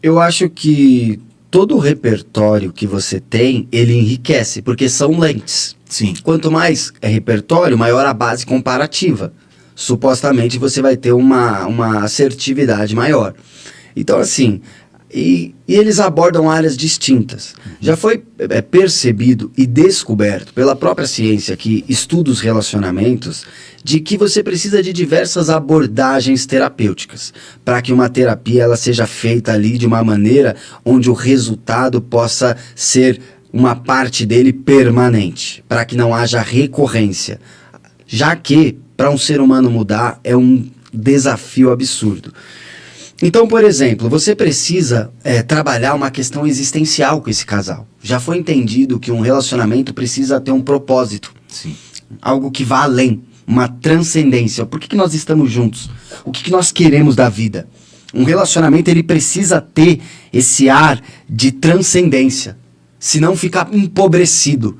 Eu acho que todo o repertório que você tem, ele enriquece, porque são lentes. Sim. Quanto mais é repertório, maior a base comparativa. Supostamente você vai ter uma assertividade maior. Então, assim, e eles abordam áreas distintas. Já foi percebido e descoberto pela própria ciência que estuda os relacionamentos de que você precisa de diversas abordagens terapêuticas para que uma terapia ela seja feita ali de uma maneira onde o resultado possa ser uma parte dele permanente, para que não haja recorrência. Já que, para um ser humano mudar, é um desafio absurdo. Então, por exemplo, você precisa trabalhar uma questão existencial com esse casal. Já foi entendido que um relacionamento precisa ter um propósito. Sim. Algo que vá além, uma transcendência. Por que nós estamos juntos? O que nós queremos da vida? Um relacionamento ele precisa ter esse ar de transcendência. Senão fica empobrecido.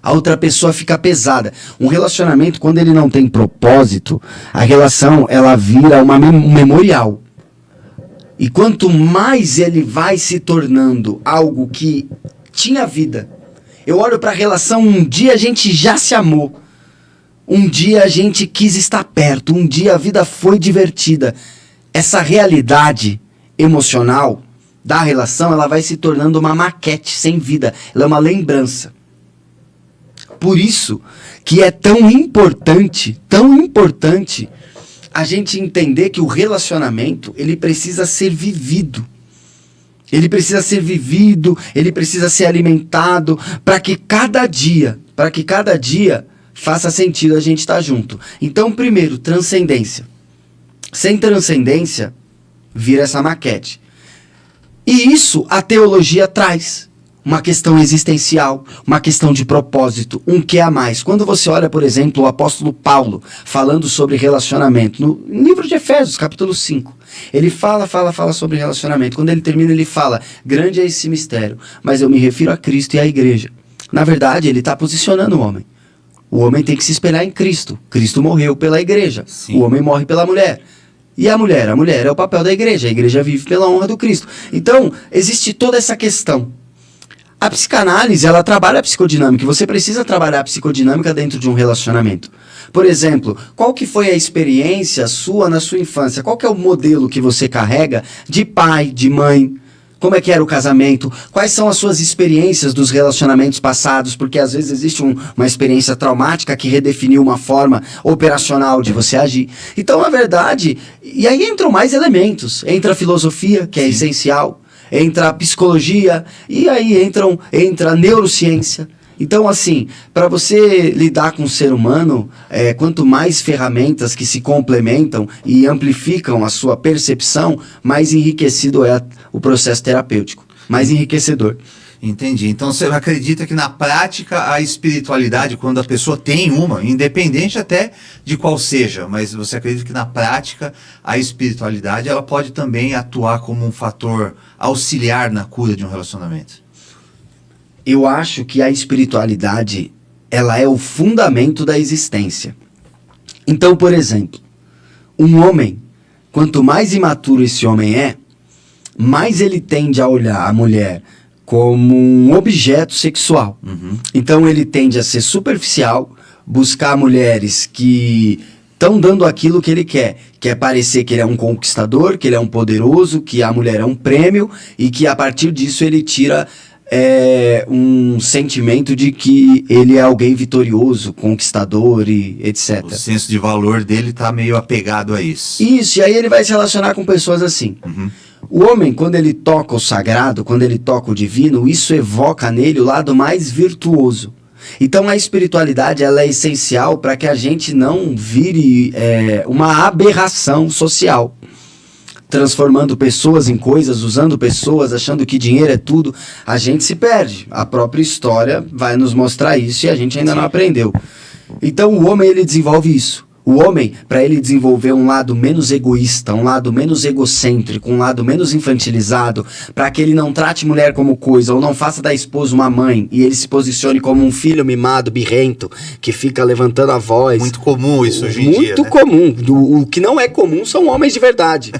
A outra pessoa fica pesada. Um relacionamento, quando ele não tem propósito, a relação ela vira um memorial. E quanto mais ele vai se tornando algo que tinha vida. Eu olho para a relação, um dia a gente já se amou. Um dia a gente quis estar perto. Um dia a vida foi divertida. Essa realidade emocional da relação, ela vai se tornando uma maquete sem vida. Ela é uma lembrança. Por isso que é tão importante a gente entender que o relacionamento, ele precisa ser vivido. Ele precisa ser vivido, ele precisa ser alimentado para que cada dia faça sentido a gente estar junto. Então, primeiro, transcendência. Sem transcendência, vira essa maquete. E isso a teologia traz. Uma questão existencial, uma questão de propósito, um que a mais. Quando você olha, por exemplo, o apóstolo Paulo falando sobre relacionamento, no livro de Efésios, capítulo 5, ele fala sobre relacionamento. Quando ele termina, ele fala, grande é esse mistério, mas eu me refiro a Cristo e à igreja. Na verdade, ele está posicionando o homem. O homem tem que se espelhar em Cristo. Cristo morreu pela igreja. Sim. O homem morre pela mulher. E a mulher é o papel da igreja. A igreja vive pela honra do Cristo. Então, existe toda essa questão. A psicanálise, ela trabalha a psicodinâmica, e você precisa trabalhar a psicodinâmica dentro de um relacionamento. Por exemplo, qual que foi a experiência sua na sua infância? Qual que é o modelo que você carrega de pai, de mãe? Como é que era o casamento? Quais são as suas experiências dos relacionamentos passados? Porque às vezes existe uma experiência traumática que redefiniu uma forma operacional de você agir. Então, na verdade, e aí entram mais elementos. Entra a filosofia, que é essencial. Entra a psicologia, e aí entra a neurociência. Então, assim, para você lidar com o ser humano, quanto mais ferramentas que se complementam e amplificam a sua percepção, mais enriquecido é o processo terapêutico, mais enriquecedor. Entendi. Então você acredita que na prática a espiritualidade, quando a pessoa tem uma, independente até de qual seja, mas você acredita que na prática a espiritualidade ela pode também atuar como um fator auxiliar na cura de um relacionamento? Eu acho que a espiritualidade ela é o fundamento da existência. Então, por exemplo, um homem, quanto mais imaturo esse homem é, mais ele tende a olhar a mulher como um objeto sexual. Uhum. Então ele tende a ser superficial, buscar mulheres que estão dando aquilo que ele quer parecer que ele é um conquistador, que ele é um poderoso, que a mulher é um prêmio e que a partir disso ele tira um sentimento de que ele é alguém vitorioso, conquistador e etc. O senso de valor dele está meio apegado a isso. Isso, e aí ele vai se relacionar com pessoas assim. Uhum. O homem, quando ele toca o sagrado, quando ele toca o divino, isso evoca nele o lado mais virtuoso. Então a espiritualidade ela é essencial para que a gente não vire uma aberração social. Transformando pessoas em coisas, usando pessoas, achando que dinheiro é tudo, a gente se perde. A própria história vai nos mostrar isso e a gente ainda não aprendeu. Então o homem ele desenvolve isso. O homem, para ele desenvolver um lado menos egoísta, um lado menos egocêntrico, um lado menos infantilizado, para que ele não trate mulher como coisa, ou não faça da esposa uma mãe, e ele se posicione como um filho mimado, birrento, que fica levantando a voz. Muito comum isso hoje em dia, Muito comum. O que não é comum são homens de verdade.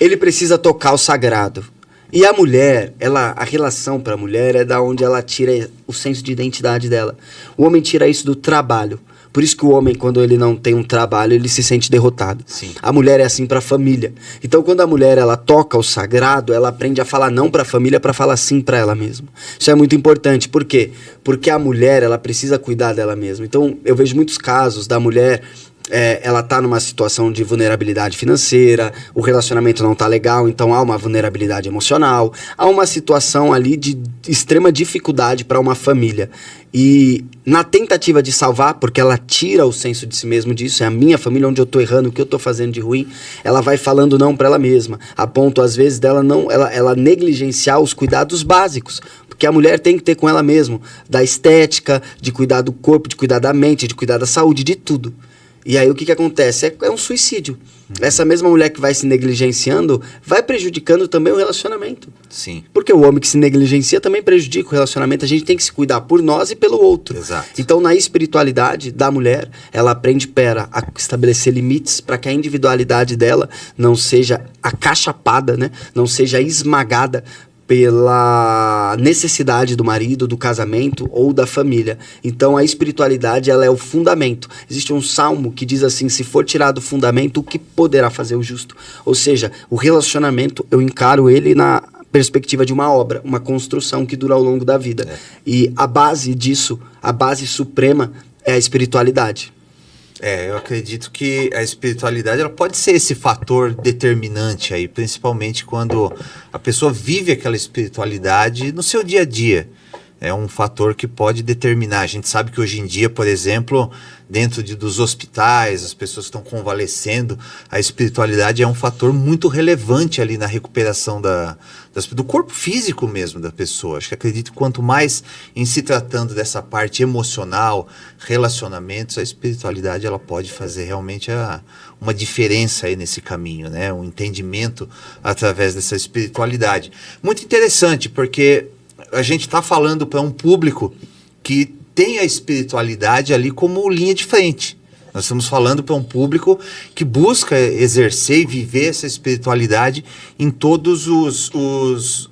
ele precisa tocar o sagrado. E a mulher, a relação para a mulher é da onde ela tira o senso de identidade dela. O homem tira isso do trabalho. Por isso que o homem, quando ele não tem um trabalho, ele se sente derrotado. Sim. A mulher é assim para a família. Então, quando a mulher ela toca o sagrado, ela aprende a falar não para a família, para falar sim para ela mesma. Isso é muito importante. Por quê? Porque a mulher, ela precisa cuidar dela mesma. Então, eu vejo muitos casos da mulher... ela tá numa situação de vulnerabilidade financeira, o relacionamento não tá legal, então há uma vulnerabilidade emocional, há uma situação ali de extrema dificuldade para uma família. E na tentativa de salvar, porque ela tira o senso de si mesmo disso, é a minha família onde eu tô errando, o que eu tô fazendo de ruim, ela vai falando não para ela mesma, a ponto às vezes dela ela negligenciar os cuidados básicos. Que a mulher tem que ter com ela mesma, da estética, de cuidar do corpo, de cuidar da mente, de cuidar da saúde, de tudo. E aí o que acontece? É um suicídio. Essa mesma mulher que vai se negligenciando vai prejudicando também o relacionamento. Sim. Porque o homem que se negligencia também prejudica o relacionamento. A gente tem que se cuidar por nós e pelo outro. Exato. Então, na espiritualidade da mulher, ela aprende, a estabelecer limites para que a individualidade dela não seja acachapada, né? Não seja esmagada pela necessidade do marido, do casamento ou da família. Então a espiritualidade ela é o fundamento. Existe um salmo que diz assim: se for tirado o fundamento, o que poderá fazer o justo? Ou seja, o relacionamento eu encaro ele na perspectiva de uma obra, uma construção que dura ao longo da vida. E a base disso, a base suprema é a espiritualidade. Eu acredito que a espiritualidade ela pode ser esse fator determinante aí, principalmente quando a pessoa vive aquela espiritualidade no seu dia a dia. É um fator que pode determinar. A gente sabe que hoje em dia, por exemplo, dentro dos hospitais, as pessoas que estão convalescendo, a espiritualidade é um fator muito relevante ali na recuperação do corpo físico mesmo da pessoa. Acho que acredito que quanto mais em se tratando dessa parte emocional, relacionamentos, a espiritualidade ela pode fazer realmente uma diferença aí nesse caminho, né? Um entendimento através dessa espiritualidade. Muito interessante, porque a gente está falando para um público que tem a espiritualidade ali como linha de frente. Nós estamos falando para um público que busca exercer e viver essa espiritualidade em todas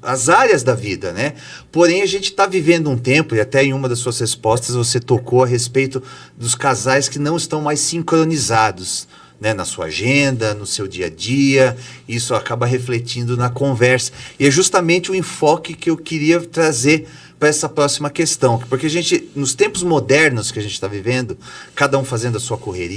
as áreas da vida, né? Porém, a gente está vivendo um tempo, e até em uma das suas respostas você tocou a respeito dos casais que não estão mais sincronizados, né, na sua agenda, no seu dia a dia. Isso acaba refletindo na conversa. E é justamente o enfoque que eu queria trazer para essa próxima questão. Porque a gente, nos tempos modernos que a gente está vivendo, cada um fazendo a sua correria,